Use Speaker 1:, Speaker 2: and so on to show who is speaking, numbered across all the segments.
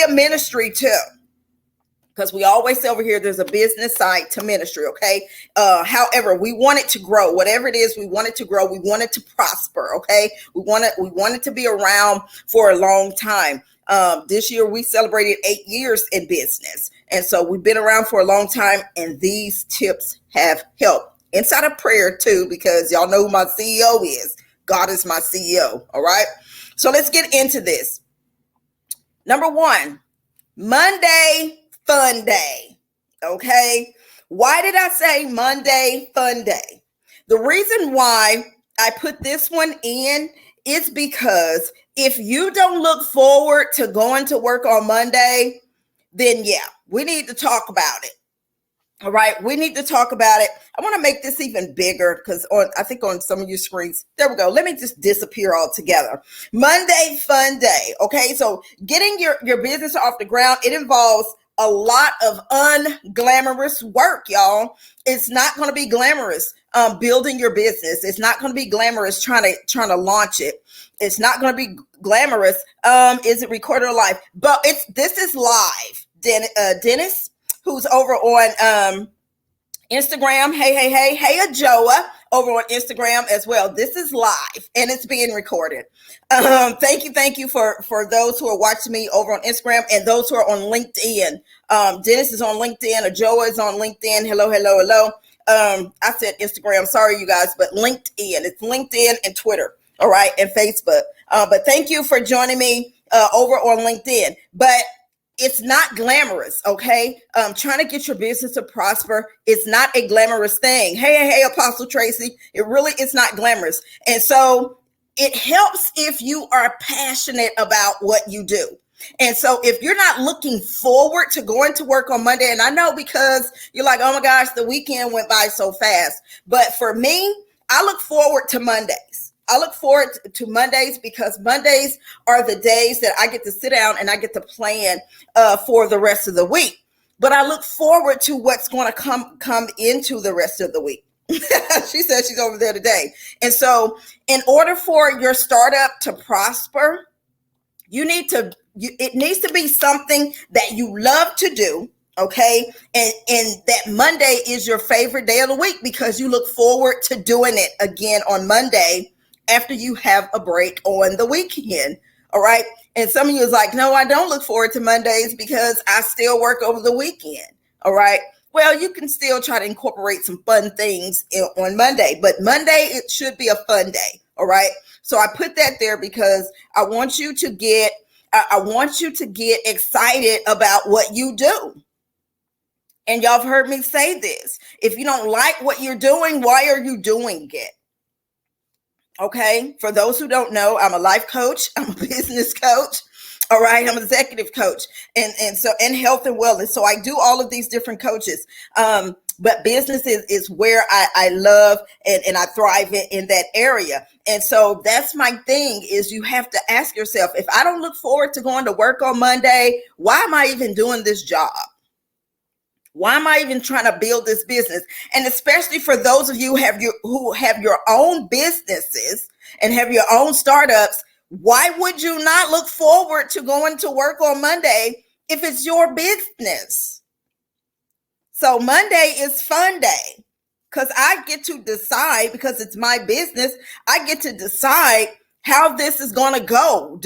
Speaker 1: a ministry too. Because we always say over here, there's a business side to ministry, okay? However, we want it to grow. Whatever it is, we want it to grow. We want it to prosper, okay? We want it to be around for a long time. This year, we celebrated 8 years in business. And so we've been around for a long time, and these tips have helped. Inside of prayer, too, because y'all know who my CEO is. God is my CEO, all right? So let's get into this. Number one, Monday Fun Day, okay? Why did I say Monday Fun Day? The reason why I put this one in is because if you don't look forward to going to work on Monday, then yeah, we need to talk about it. All right, we need to talk about it. I want to make this even bigger because I think on some of your screens, there we go. Let me just disappear altogether. Monday Fun Day, okay? So getting your business off the ground, it involves a lot of unglamorous work, y'all. It's not going to be glamorous building your business. It's not going to be glamorous trying to launch it. It's not going to be glamorous. Is it recorded live? But this is live. Dennis, who's over on Instagram. Hey, Ajoa over on Instagram as well. This is live and it's being recorded. Thank you for those who are watching me over on Instagram and those who are on LinkedIn. Dennis is on LinkedIn. Ajoa is on LinkedIn. Hello. I said Instagram. Sorry, you guys, but LinkedIn. It's LinkedIn and Twitter. All right, and Facebook. But thank you for joining me over on LinkedIn. But it's not glamorous, okay? Trying to get your business to prosper is not a glamorous thing. Hey, Apostle Tracy, it's not glamorous. And so it helps if you are passionate about what you do. And so if you're not looking forward to going to work on Monday, and I know because you're like, oh my gosh, the weekend went by so fast. But for me, I look forward to Mondays. I look forward to Mondays because Mondays are the days that I get to sit down and I get to plan for the rest of the week. But I look forward to what's going to come into the rest of the week. She said she's over there today. And so in order for your startup to prosper, it needs to be something that you love to do. Okay. And that Monday is your favorite day of the week because you look forward to doing it again on Monday after you have a break on the weekend. All right. And some of you is like, no, I don't look forward to Mondays because I still work over the weekend. All right. Well, you can still try to incorporate some fun things on Monday, but Monday, it should be a fun day. All right. So I put that there because I want you to get excited about what you do. And y'all have heard me say this. If you don't like what you're doing, why are you doing it? Okay. For those who don't know, I'm a life coach. I'm a business coach. All right. I'm an executive coach and health and wellness. So I do all of these different coaches. But business is where I love and I thrive in that area. And so that's my thing is you have to ask yourself, if I don't look forward to going to work on Monday, why am I even doing this job? Why am I even trying to build this business? And especially for those of you who have your own businesses and have your own startups, why would you not look forward to going to work on Monday if it's your business? So Monday is fun day because I get to decide, because it's my business, I get to decide how this is going to go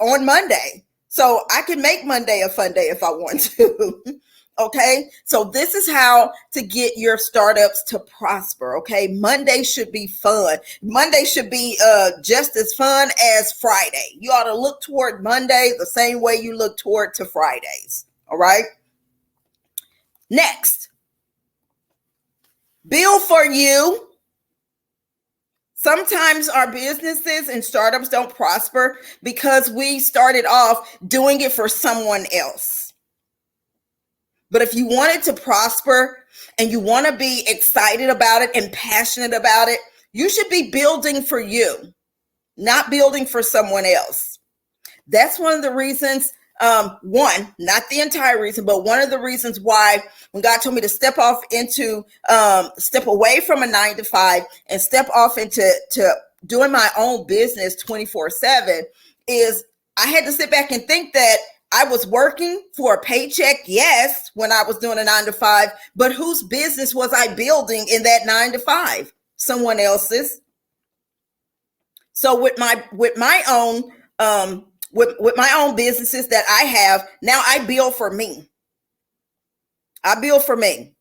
Speaker 1: on Monday. So I can make Monday a fun day if I want to. Okay, so this is how to get your startups to prosper. Okay, Monday should be fun. Monday should be just as fun as Friday. You ought to look toward Monday the same way you look toward to Fridays. All right. Next, build for you. Sometimes our businesses and startups don't prosper because we started off doing it for someone else. But if you want it to prosper and you want to be excited about it and passionate about it, you should be building for you, not building for someone else. That's one of the reasons, not the entire reason, but one of the reasons why when God told me to step away from a 9-to-5 and step off into doing my own business 24/7 is I had to sit back and think that I was working for a paycheck, yes, when I was doing a 9 to 5, but whose business was I building in that 9 to 5? Someone else's. So with my own with my own businesses that I have, now I build for me. I build for me.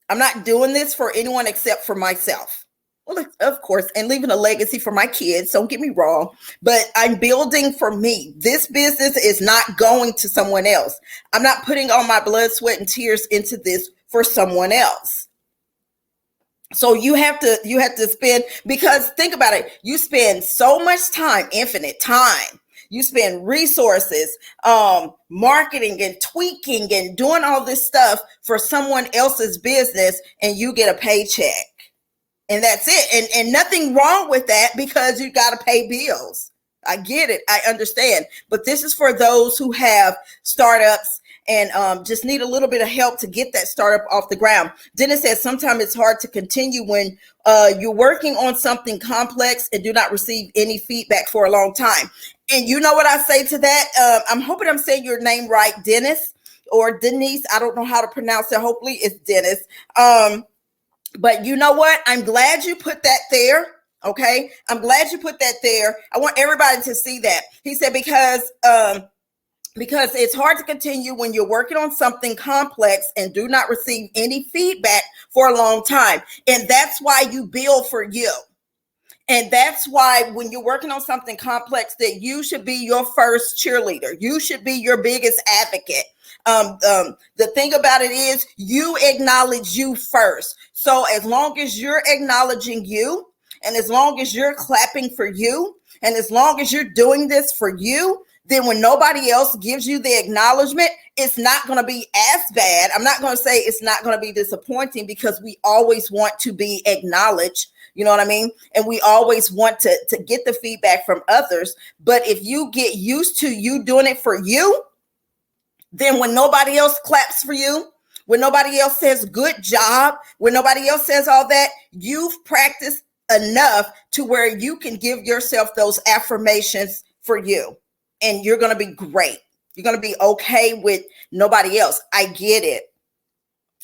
Speaker 1: I'm not doing this for anyone except for myself. Well, of course, and leaving a legacy for my kids. Don't get me wrong, but I'm building for me. This business is not going to someone else. I'm not putting all my blood, sweat, and tears into this for someone else. So you have to spend, because think about it, you spend so much time, infinite time. You spend resources, marketing and tweaking and doing all this stuff for someone else's business, and you get a paycheck. And that's it. And nothing wrong with that, because you got to pay bills. I get it. I understand. But this is for those who have startups and just need a little bit of help to get that startup off the ground. Dennis says sometimes it's hard to continue when you're working on something complex and do not receive any feedback for a long time. And you know what I say to that? I'm hoping I'm saying your name right, Dennis or Denise. I don't know how to pronounce it. Hopefully it's Dennis. But you know what? I'm glad you put that there. Okay. I'm glad you put that there. I want everybody to see that. He said, because it's hard to continue when you're working on something complex and do not receive any feedback for a long time. And that's why you build for you. And that's why when you're working on something complex, that you should be your first cheerleader. You should be your biggest advocate. The thing about it is you acknowledge you first. So as long as you're acknowledging you, and as long as you're clapping for you, and as long as you're doing this for you, then when nobody else gives you the acknowledgement, it's not going to be as bad. I'm not going to say it's not going to be disappointing, because we always want to be acknowledged. You know what I mean? And we always want to get the feedback from others. But if you get used to you doing it for you, then when nobody else claps for you, when nobody else says good job, when nobody else says all that, you've practiced enough to where you can give yourself those affirmations for you. And you're going to be great. You're going to be okay with nobody else. I get it.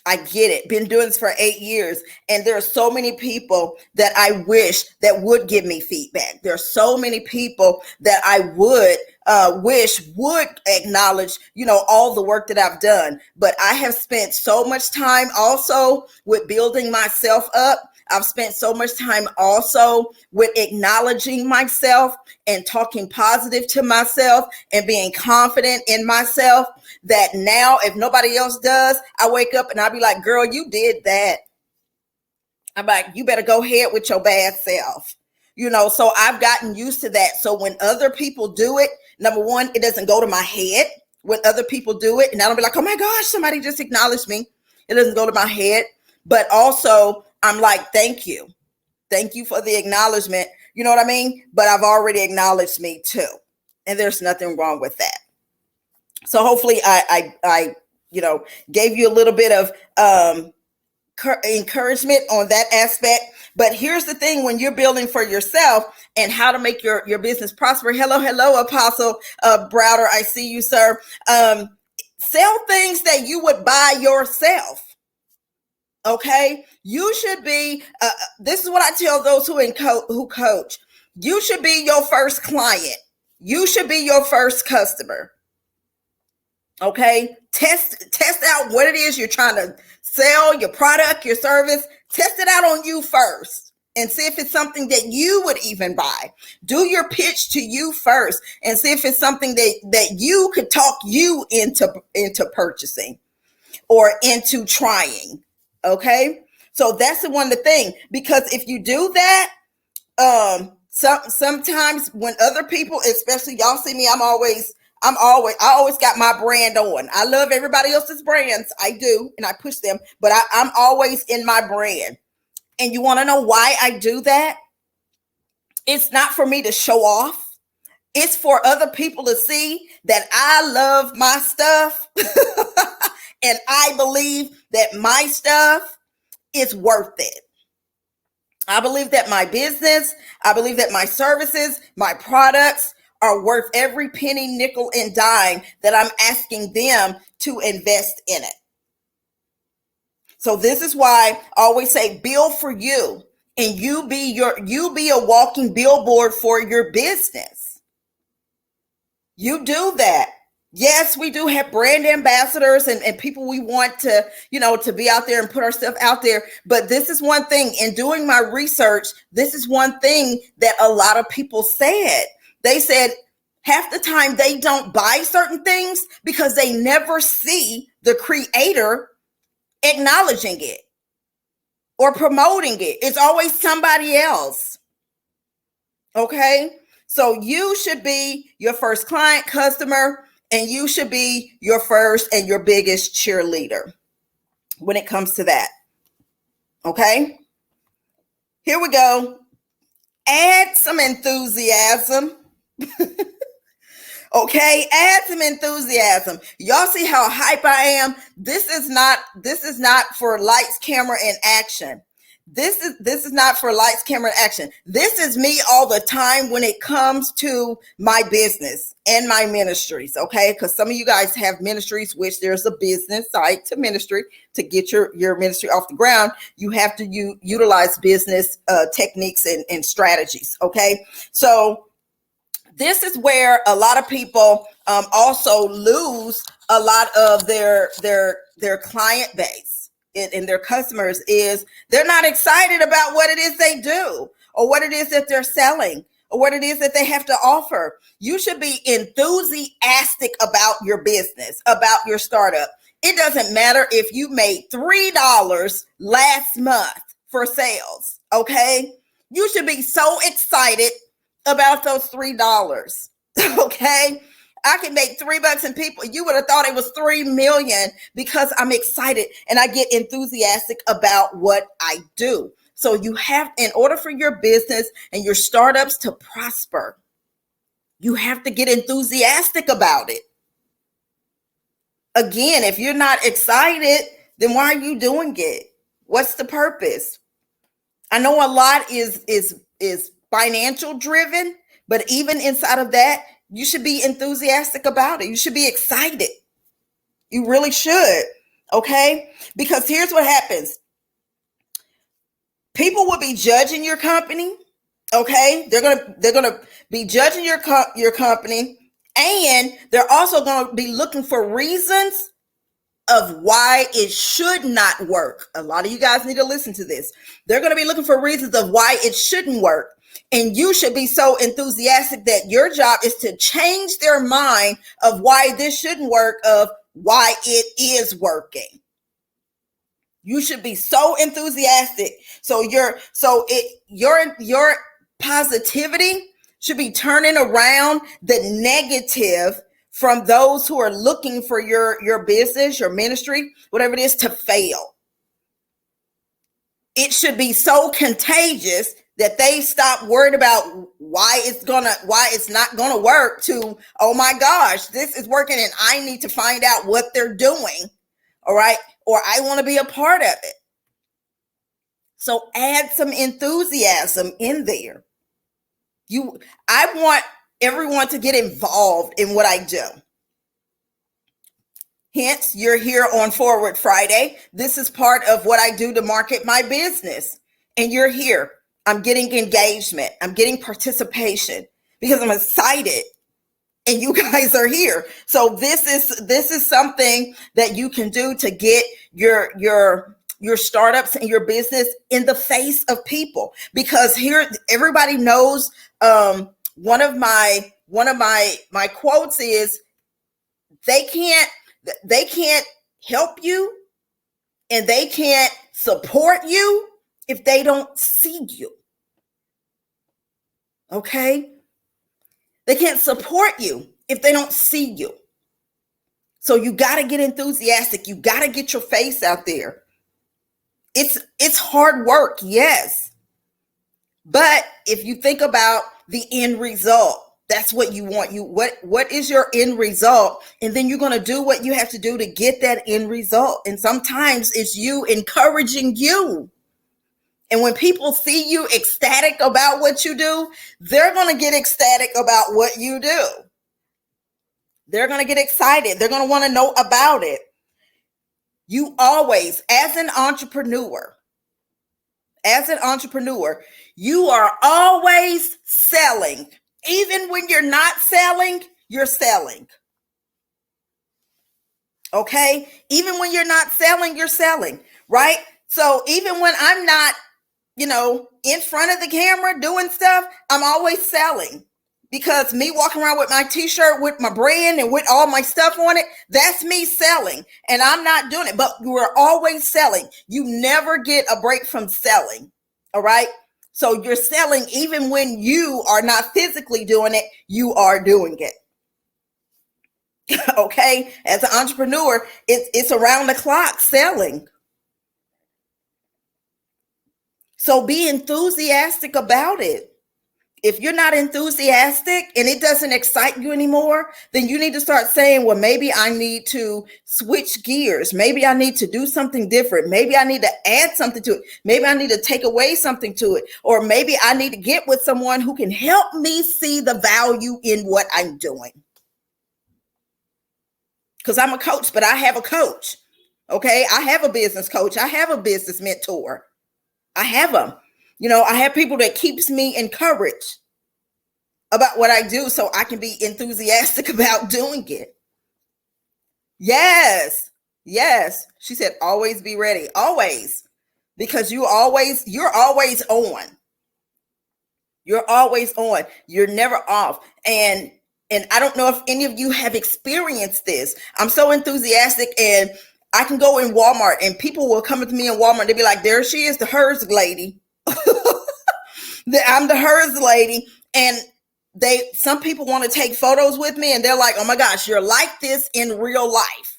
Speaker 1: I get it. Been doing this for 8 years. And there are so many people that I wish that would give me feedback. There are so many people that I would wish would acknowledge, all the work that I've done. But I have spent so much time also with building myself up. I've spent so much time also with acknowledging myself and talking positive to myself and being confident in myself, that now if nobody else does, I wake up and I'll be like, girl, you did that. I'm like, you better go ahead with your bad self. So I've gotten used to that. So when other people do it, number one, it doesn't go to my head when other people do it. And I don't be like, oh my gosh, somebody just acknowledged me. It doesn't go to my head. But also I'm like, thank you. Thank you for the acknowledgement. You know what I mean? But I've already acknowledged me too. And there's nothing wrong with that. So hopefully I gave you a little bit of encouragement on that aspect. But here's the thing, when you're building for yourself and how to make your business prosper. Hello, Apostle Browder. I see you, sir. Sell things that you would buy yourself. Okay, you should be, this is what I tell those who coach. You should be your first client. You should be your first customer. Okay, test out what it is you're trying to sell, your product, your service. Test it out on you first and see if it's something that you would even buy. Do your pitch to you first and see if it's something that you could talk you into purchasing or into trying. Okay, so that's the one thing, because if you do that, sometimes when other people, especially y'all see me, I always got my brand on. I love everybody else's brands. I do, and I push them, but I'm always in my brand. And you want to know why I do that? It's not for me to show off. It's for other people to see that I love my stuff. And I believe that my stuff is worth it. I believe that my business, I believe that my services, my products are worth every penny, nickel, and dime that I'm asking them to invest in it. So this is why I always say build for you, and you be a walking billboard for your business. You do that. Yes, we do have brand ambassadors and people we want to, to be out there and put our stuff out there. But this is one thing, in doing my research, this is one thing that a lot of people said. They said half the time they don't buy certain things because they never see the creator acknowledging it or promoting it. It's always somebody else. Okay? So you should be your first client, customer, and you should be your first and your biggest cheerleader when it comes to that. Okay? Here we go. Add some enthusiasm. Okay, add some enthusiasm. Y'all see how hype I am? This is not for lights, camera, and action. This is not for lights, camera, and action. This is me all the time when it comes to my business and my ministries, okay? Because some of you guys have ministries, which there's a business side to ministry. To get your ministry off the ground, you have to utilize business techniques and strategies, okay? So this is where a lot of people also lose a lot of their client base and their customers, is they're not excited about what it is they do or what it is that they're selling or what it is that they have to offer. You should be enthusiastic about your business, about your startup. It doesn't matter if you made $3 last month for sales, okay? You should be so excited about those $3, okay? I can make $3 and people, you would have thought it was 3 million because I'm excited and I get enthusiastic about what I do. So you have, in order for your business and your startups to prosper, you have to get enthusiastic about it. Again, if you're not excited, then why are you doing it? What's the purpose? I know a lot is financial driven, but even inside of that, you should be enthusiastic about it. You should be excited. You really should. Okay? Because here's what happens. People will be judging your company. Okay? They're gonna be judging your company, and they're also gonna be looking for reasons of why it should not work. A lot of you guys need to listen to this. They're gonna be looking for reasons of why it shouldn't work. And you should be so enthusiastic that your job is to change their mind of why this shouldn't work, of why it is working. You should be so enthusiastic. So your positivity should be turning around the negative from those who are looking for your business, your ministry, whatever it is, to fail. It should be so contagious that they stop worried about why it's not gonna work, to, oh my gosh, this is working and I need to find out what they're doing. All right. Or I want to be a part of it. So add some enthusiasm in there. I want everyone to get involved in what I do. Hence, you're here on Forward Friday. This is part of what I do to market my business. And you're here. I'm getting engagement. I'm getting participation because I'm excited. And you guys are here. So this is something that you can do to get your startups and your business in the face of people. Because here, everybody knows, one of my quotes is, they can't help you and they can't support you if they don't see you. Okay? They can't support you if they don't see you. So you got to get enthusiastic. You got to get your face out there. It's hard work, yes. But if you think about the end result, that's what you want. What is your end result? And then you're going to do what you have to do to get that end result. And sometimes it's you encouraging you. And when people see you ecstatic about what you do, they're going to get ecstatic about what you do. They're going to get excited. They're going to want to know about it. You always, as an entrepreneur, you are always selling. Even when you're not selling, you're selling. Okay? Even when you're not selling, you're selling, right? So even when I'm not, in front of the camera doing stuff, I'm always selling. Because me walking around with my t-shirt with my brand and with all my stuff on it, that's me selling. And I'm not doing it, but we're always selling. You never get a break from selling. All right. So you're selling even when you are not physically doing it, you are doing it. Okay. As an entrepreneur, it's around the clock selling. So be enthusiastic about it. If you're not enthusiastic and it doesn't excite you anymore, then you need to start saying, well, maybe I need to switch gears. Maybe I need to do something different. Maybe I need to add something to it. Maybe I need to take away something to it. Or maybe I need to get with someone who can help me see the value in what I'm doing. Because I'm a coach, but I have a coach. Okay. I have a business coach. I have a business mentor. I have them. I have people that keeps me encouraged about what I do so I can be enthusiastic about doing it. Yes. She said, always be ready. Always. Because you're always on. You're always on. You're never off. And I don't know if any of you have experienced this. I'm so enthusiastic, and I can go in Walmart and people will come up to me in Walmart. They'll be like, there she is, the hers lady. I'm the hers lady. And some people want to take photos with me, and they're like, oh my gosh, you're like this in real life.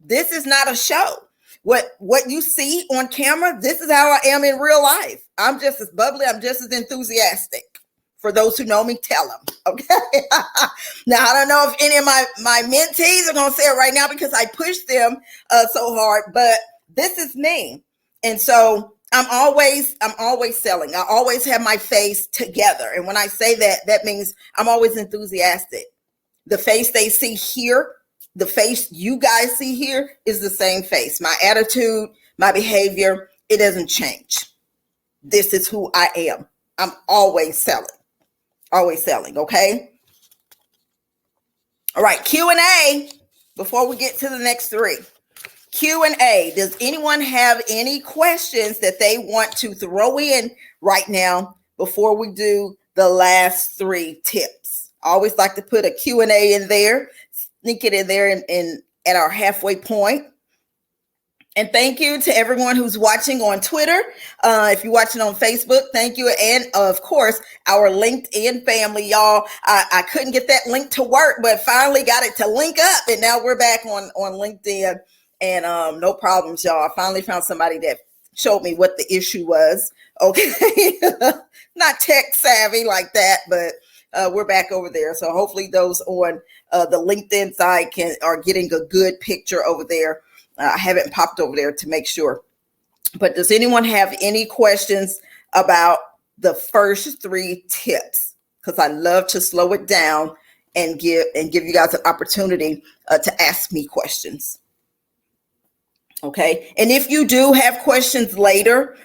Speaker 1: This is not a show. What you see on camera, this is how I am in real life. I'm just as bubbly. I'm just as enthusiastic. For those who know me, tell them. Okay. Now, I don't know if any of my mentees are going to say it right now because I pushed them so hard, but this is me. And so I'm always selling. I always have my face together. And when I say that, that means I'm always enthusiastic. The face they see here, the face you guys see here is the same face. My attitude, my behavior, it doesn't change. This is who I am. I'm always selling. Always selling, okay? All right, Q&A before we get to the next three. Q&A. Does anyone have any questions that they want to throw in right now before we do the last three tips? I always like to put a Q&A in there, sneak it in there in at our halfway point. And thank you to everyone who's watching on Twitter. If you're watching on Facebook, thank you. And of course, our LinkedIn family, y'all. I couldn't get that link to work, but finally got it to link up. And now we're back on LinkedIn. And no problems, y'all. I finally found somebody that showed me what the issue was. Okay. Not tech savvy like that, but we're back over there. So hopefully those on the LinkedIn side are getting a good picture over there. I haven't popped over there to make sure. But does anyone have any questions about the first three tips? Because I love to slow it down and give you guys an opportunity to ask me questions. Okay. And if you do have questions later,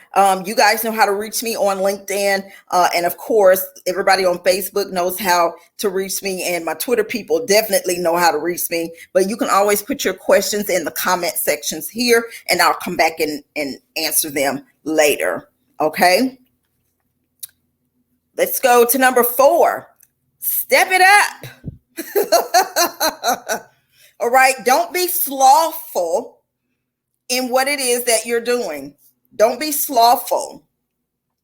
Speaker 1: you guys know how to reach me on LinkedIn. And of course, everybody on Facebook knows how to reach me, and my Twitter people definitely know how to reach me. But you can always put your questions in the comment sections here, and I'll come back and answer them later. Okay. Let's go to number 4. Step it up. All right. Don't be slothful in what it is that you're doing. Don't be slothful.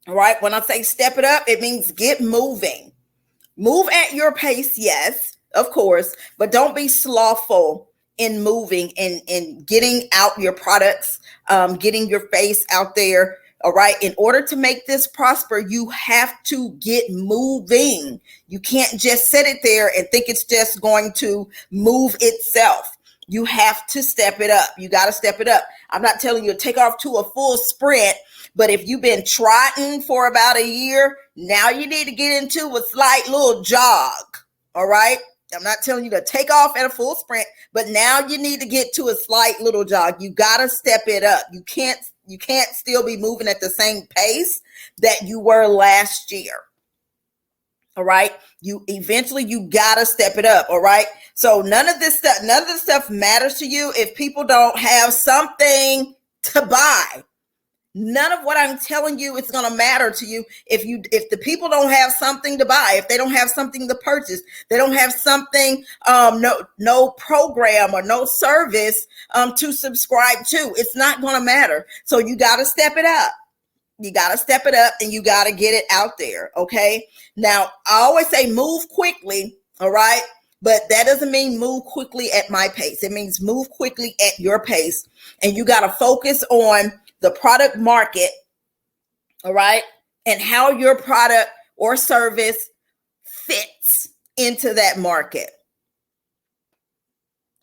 Speaker 1: All right. When I say step it up, it means get moving. Move at your pace, yes, of course, but don't be slothful in moving and getting out your products, getting your face out there. All right. In order to make this prosper, you have to get moving. You can't just sit it there and think it's just going to move itself. You have to step it up. You got to step it up. I'm not telling you to take off to a full sprint, but if you've been trotting for about a year, now you need to get into a slight little jog. All right. I'm not telling you to take off at a full sprint, but now you need to get to a slight little jog. You got to step it up. You can't still be moving at the same pace that you were last year. All right. You got to step it up. All right. So none of this stuff matters to you if people don't have something to buy. None of what I'm telling you is going to matter to you if the people don't have something to buy, if they don't have something to purchase, they don't have something, no program or no service to subscribe to. It's not going to matter. So you got to step it up. You got to step it up and you got to get it out there. Okay. Now, I always say move quickly. All right. But that doesn't mean move quickly at my pace. It means move quickly at your pace. And you got to focus on the product market. All right. And how your product or service fits into that market.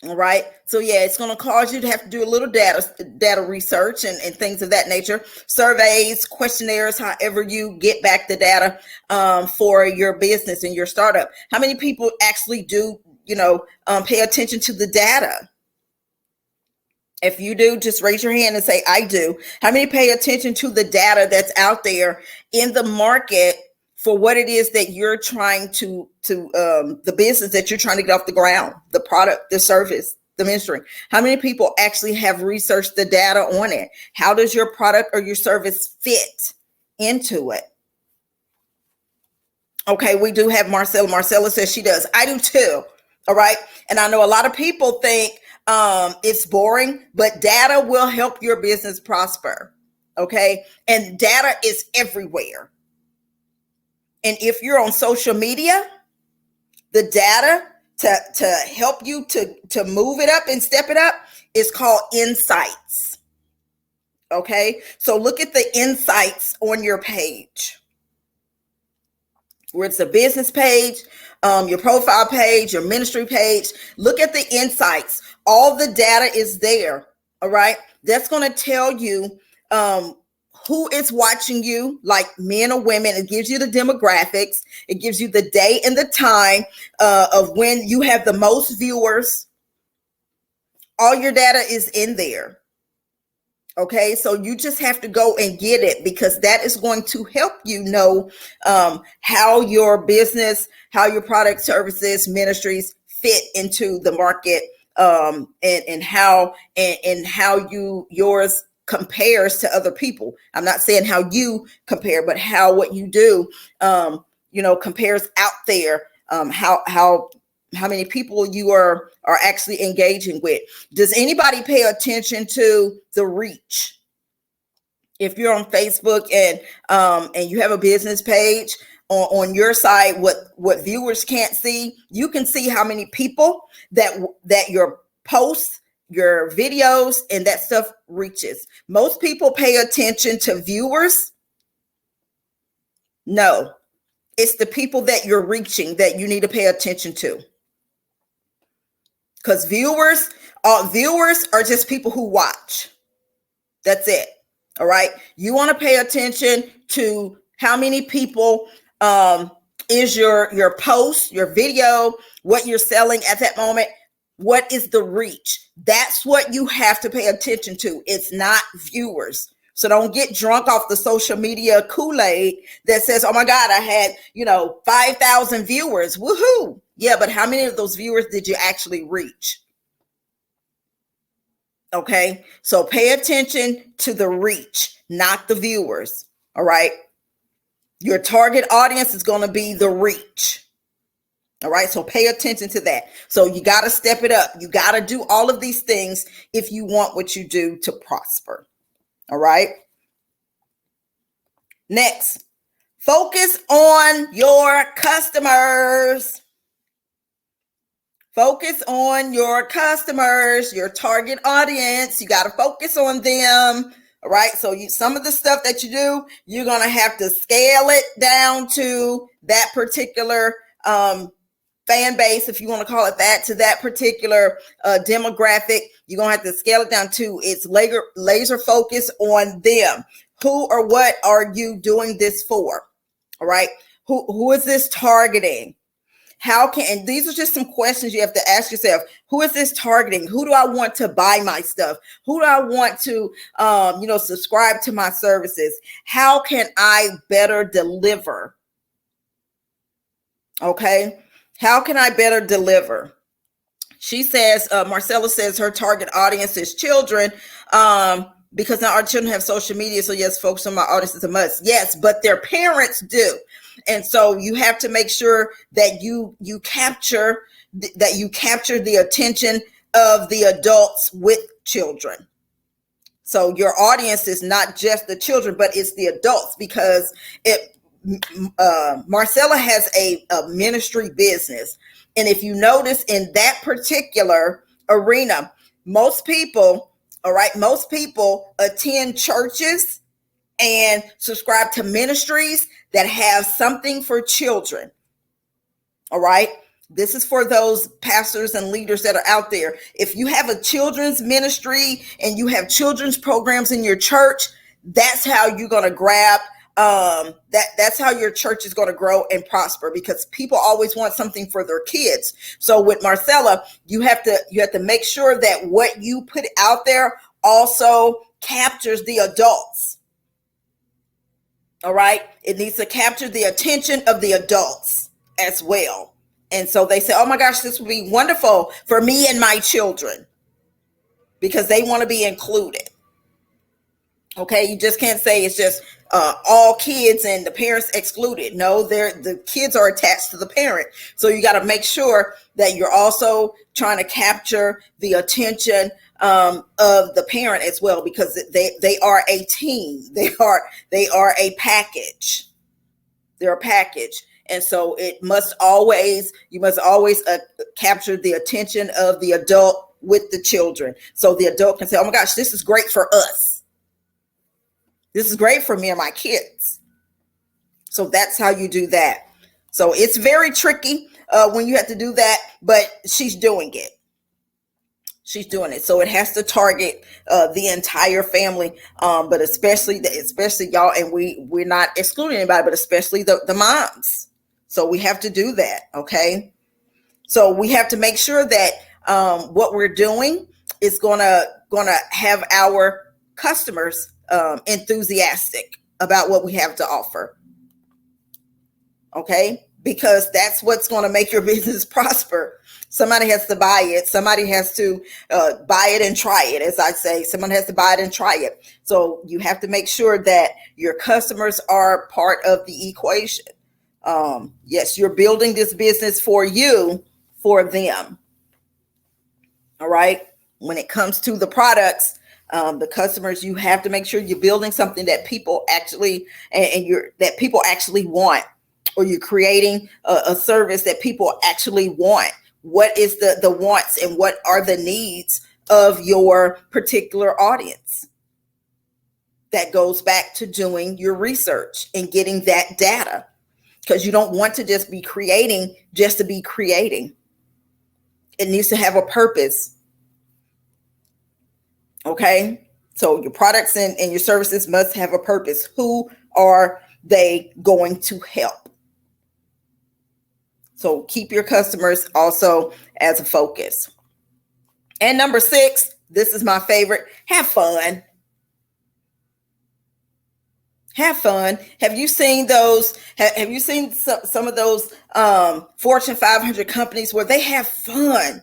Speaker 1: All right. So yeah, it's going to cause you to have to do a little data research and things of that nature, surveys, questionnaires, however you get back the data for your business and your startup. How many people actually do, pay attention to the data? If you do, just raise your hand and say, I do. How many pay attention to the data that's out there in the market for what it is that you're trying to the business that you're trying to get off the ground, the product, the service, the ministry? How many people actually have researched the data on it? How does your product or your service fit into it? Okay, we do have Marcella. Marcella says she does. I do too. All right. And I know a lot of people think it's boring, but data will help your business prosper. Okay. And data is everywhere. And if you're on social media, the data to help you to move it up and step it up is called insights. Okay. So look at the insights on your page. Where it's a business page, your profile page, your ministry page. Look at the insights. All the data is there. All right. That's going to tell you who is watching you, like men or women. It gives you the demographics. It gives you the day and the time of when you have the most viewers. All your data is in there. Okay, so you just have to go and get it, because that is going to help you know how your business, how your product, services, ministries fit into the market, and how yours compares to other people. I'm not saying how you compare, but how what you do, compares out there. How many people you are actually engaging with. Does anybody pay attention to the reach? If you're on Facebook and you have a business page on your side, what viewers can't see, you can see how many people that your posts, your videos, and that stuff reaches. Most people pay attention to viewers. No, it's the people that you're reaching that you need to pay attention to. Because viewers are just people who watch. That's it. All right. You want to pay attention to how many people is your post, your video, what you're selling at that moment. What is the reach? That's what you have to pay attention to. It's not viewers. So don't get drunk off the social media Kool-Aid that says, oh my God, I had, 5,000 viewers. Woohoo. Yeah, but how many of those viewers did you actually reach? Okay, so pay attention to the reach, not the viewers. All right. Your target audience is going to be the reach. All right. So pay attention to that. So you got to step it up. You got to do all of these things if you want what you do to prosper. All right. Next, focus on your customers. Focus on your customers, your target audience. You got to focus on them. All right. So some of the stuff that you do, you're going to have to scale it down to that particular fan base, if you want to call it that, to that particular demographic. You're going to have to scale it down to its laser focus on them. Who or what are you doing this for? All right. Who is this targeting? And these are just some questions you have to ask yourself. Who is this targeting? Who do I want to buy my stuff? Who do I want to, subscribe to my services? How can I better deliver? Okay. How can I better deliver? She says, Marcella says her target audience is children, because now our children have social media. So yes, focus on my audience is a must. Yes, but their parents do. And so you have to make sure that you capture the attention of the adults with children. So your audience is not just the children, but it's the adults, because Marcella has a ministry business. And if you notice in that particular arena, most people attend churches and subscribe to ministries that have something for children. All right. This is for those pastors and leaders that are out there. If you have a children's ministry and you have children's programs in your church, that's how you're going to grab that's how your church is going to grow and prosper, because people always want something for their kids. So with Marcella, you have to make sure that what you put out there also captures the adults. All right. It needs to capture the attention of the adults as well. And so they say, oh my gosh, this would be wonderful for me and my children, because they want to be included. Okay. You just can't say it's just all kids and the parents excluded. No, the kids are attached to the parent. So you got to make sure that you're also trying to capture the attention of the parent as well, because they are a team. They are a package. They're a package. And so you must always capture the attention of the adult with the children. So the adult can say, oh my gosh, this is great for us. This is great for me and my kids. So that's how you do that. So it's very tricky when you have to do that, but she's doing it. She's doing it. So it has to target the entire family, but especially y'all, and we're not excluding anybody, but especially the moms. So we have to do that. Okay. So we have to make sure that what we're doing is gonna have our customers enthusiastic about what we have to offer. Okay. Because that's what's going to make your business prosper. Somebody has to buy it. Somebody has to buy it and try it. As I say, someone has to buy it and try it. So you have to make sure that your customers are part of the equation. Yes, you're building this business for you, for them. All right. When it comes to the products, the customers, you have to make sure you're building something that people actually that people actually want, or you're creating a service that people actually want. What is the wants and what are the needs of your particular audience? That goes back to doing your research and getting that data, because you don't want to just be creating just to be creating. It needs to have a purpose. Okay. So your products and your services must have a purpose. Who are they going to help? So keep your customers also as a focus. And number 6, this is my favorite. Have fun. Have fun. Have you seen those? Have you seen some of those Fortune 500 companies where they have fun?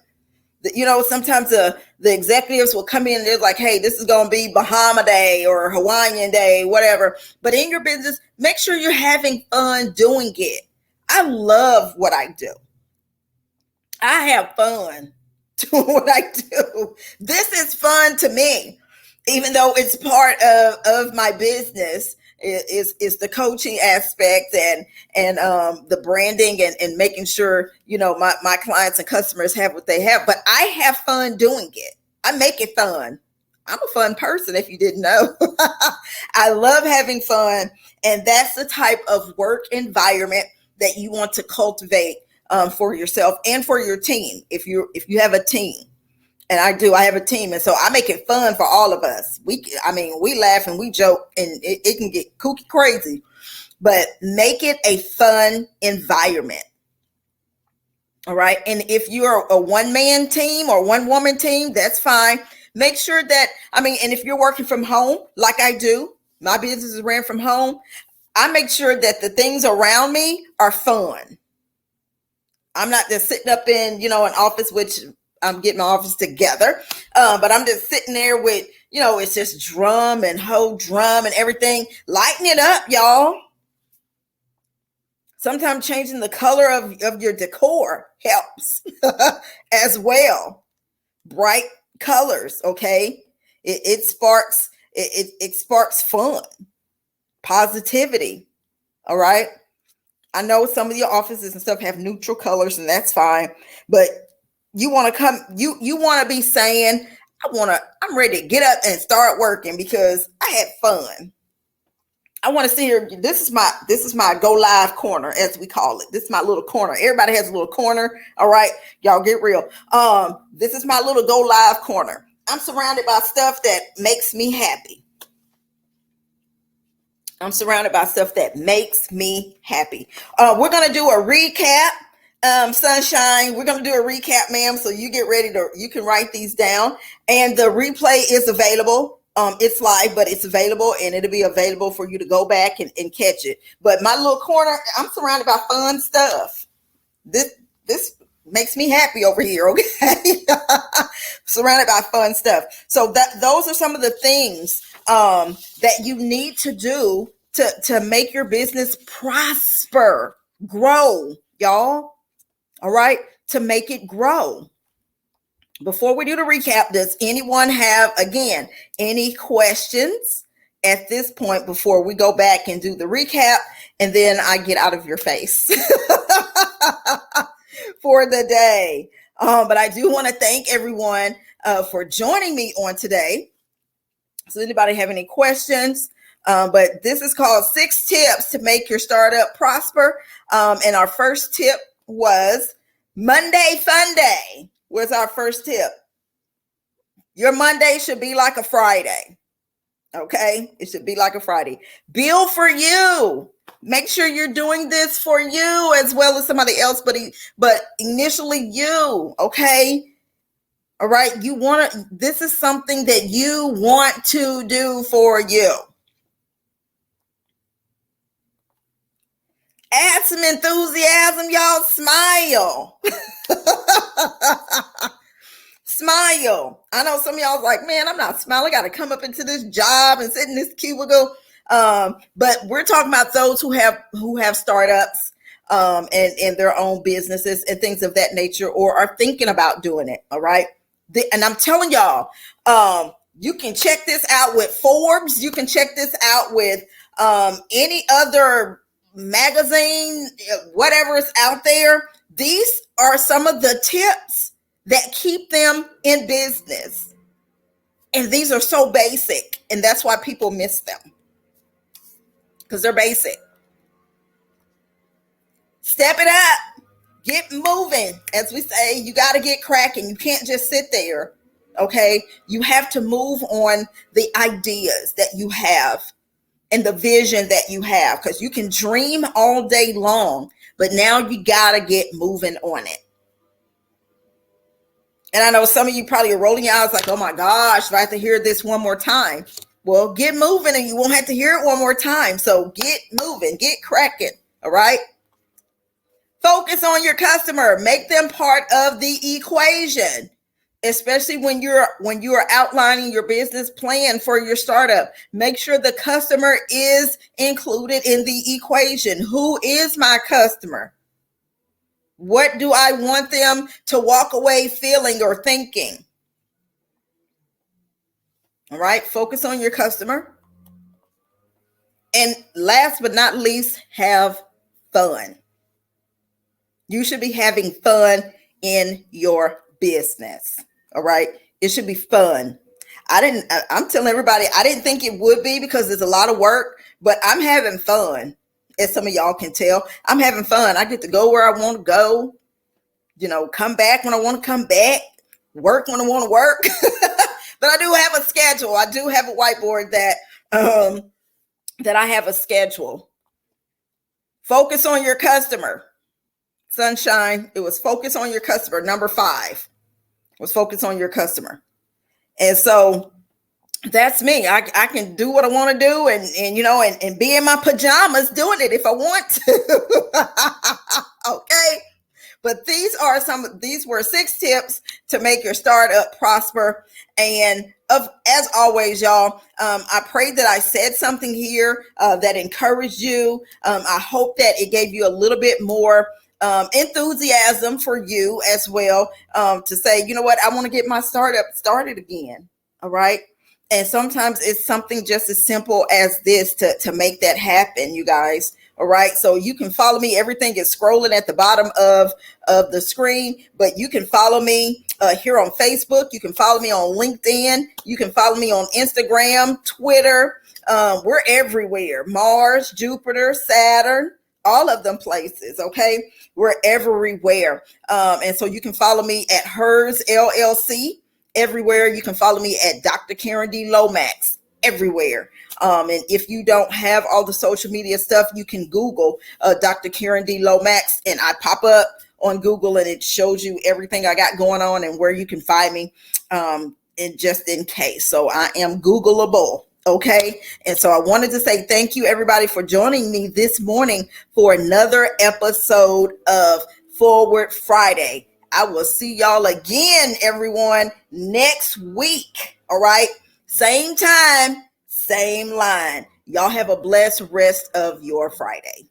Speaker 1: You know, sometimes the executives will come in and they're like, hey, this is going to be Bahama Day or Hawaiian Day, whatever. But in your business, make sure you're having fun doing it. I love what I do. I have fun doing what I do. This is fun to me, even though it's part of my business. Is the coaching aspect and the branding and making sure, you know, my clients and customers have what they have, but I have fun doing it. I make it fun. I'm a fun person, if you didn't know. I love having fun. And that's the type of work environment that you want to cultivate for yourself and for your team. If you have a team, and I have a team, and so I make it fun for all of us. We laugh and we joke, and it can get kooky crazy, but make it a fun environment. All right. And if you're a one-man team or one-woman team, that's fine. Make sure that, and if you're working from home, like I do, my business is ran from home, I make sure that the things around me are fun. I'm not just sitting up in, an office, which I'm getting my office together, but I'm just sitting there with, it's just drum and whole drum and everything. Lighten it up, y'all. Sometimes changing the color of your decor helps as well. Bright colors, okay? It sparks fun, positivity. All right. I know some of your offices and stuff have neutral colors, and that's fine, but you want to you want to be saying, I'm ready to get up and start working because I had fun. I want to see here. This is my go live corner, as we call it. This is my little corner. Everybody has a little corner. All right, y'all get real. This is my little go live corner. I'm surrounded by stuff that makes me happy. We're going to do a recap, Sunshine. We're going to do a recap, ma'am. So you get ready you can write these down, and the replay is available. It's live, but it's available, and it'll be available for you to go back and catch it. But my little corner, I'm surrounded by fun stuff. This makes me happy over here, okay? Surrounded by fun stuff. So those are some of the things that you need to do to make your business prosper, grow, y'all. All right, to make it grow. Before we do the recap, does anyone have, again, any questions at this point before we go back and do the recap, and then I get out of your face for the day? But I do want to thank everyone for joining me on today. So anybody have any questions? But this is called 6 Tips to Make Your Startup Prosper. And our first tip was Monday Fun Day. Was our first tip. Your Monday should be like a Friday. Okay? It should be like a Friday. Build for you. Make sure you're doing this for you as well as somebody else, but initially you, okay? All right? This is something that you want to do for you. Add some enthusiasm, y'all. Smile. Smile. I know some of y'all like, man, I'm not smiling. I got to come up into this job and sit in this cubicle. But we're talking about those who have startups and their own businesses and things of that nature, or are thinking about doing it. All right. And I'm telling y'all, you can check this out with Forbes. You can check this out with any other magazine, whatever is out there. These are some of the tips that keep them in business. And these are so basic, and that's why people miss them, because they're basic. Step it up. Get moving. As we say, you got to get cracking. You can't just sit there, okay? You have to move on the ideas that you have and the vision that you have, because you can dream all day long, but now you got to get moving on it. And I know some of you probably are rolling your eyes like, oh my gosh, do I have to hear this one more time? Well, get moving and you won't have to hear it one more time. So get moving, get cracking, all right? Focus on your customer. Make them part of the equation. Especially when you are outlining your business plan for your startup. Make sure the customer is included in the equation. Who is my customer? What do I want them to walk away feeling or thinking? All right, focus on your customer. And last but not least, have fun. You should be having fun in your business. All right. It should be fun. I'm telling everybody, I didn't think it would be, because there's a lot of work, but I'm having fun. As some of y'all can tell, I'm having fun. I get to go where I want to go. come back when I want to come back, work when I want to work. But I do have a schedule. I do have a whiteboard that I have a schedule. Focus on your customer. Sunshine, it was focus on your customer. Number 5 was focus on your customer. And so that's me. I can do what I want to do and be in my pajamas doing it if I want to. Okay. But these were 6 tips to make your startup prosper. And as always, y'all, I pray that I said something here that encouraged you. I hope that it gave you a little bit more enthusiasm for you as well, to say, you know what, I want to get my startup started again. All right. And sometimes it's something just as simple as this to make that happen, you guys. All right. So you can follow me. Everything is scrolling at the bottom of the screen, but you can follow me here on Facebook. You can follow me on LinkedIn. You can follow me on Instagram, Twitter. We're everywhere. Mars, Jupiter, Saturn, all of them places. Okay. We're everywhere. And so you can follow me at Hers LLC everywhere. You can follow me at Dr. Karen D. Lomax everywhere. And if you don't have all the social media stuff, you can Google Dr. Karen D. Lomax, and I pop up on Google and it shows you everything I got going on and where you can find me, and just in case. So I am Googleable. Okay. And so I wanted to say thank you, everybody, for joining me this morning for another episode of Forward Friday. I will see y'all again, everyone, next week. All right. Same time, same line. Y'all have a blessed rest of your Friday.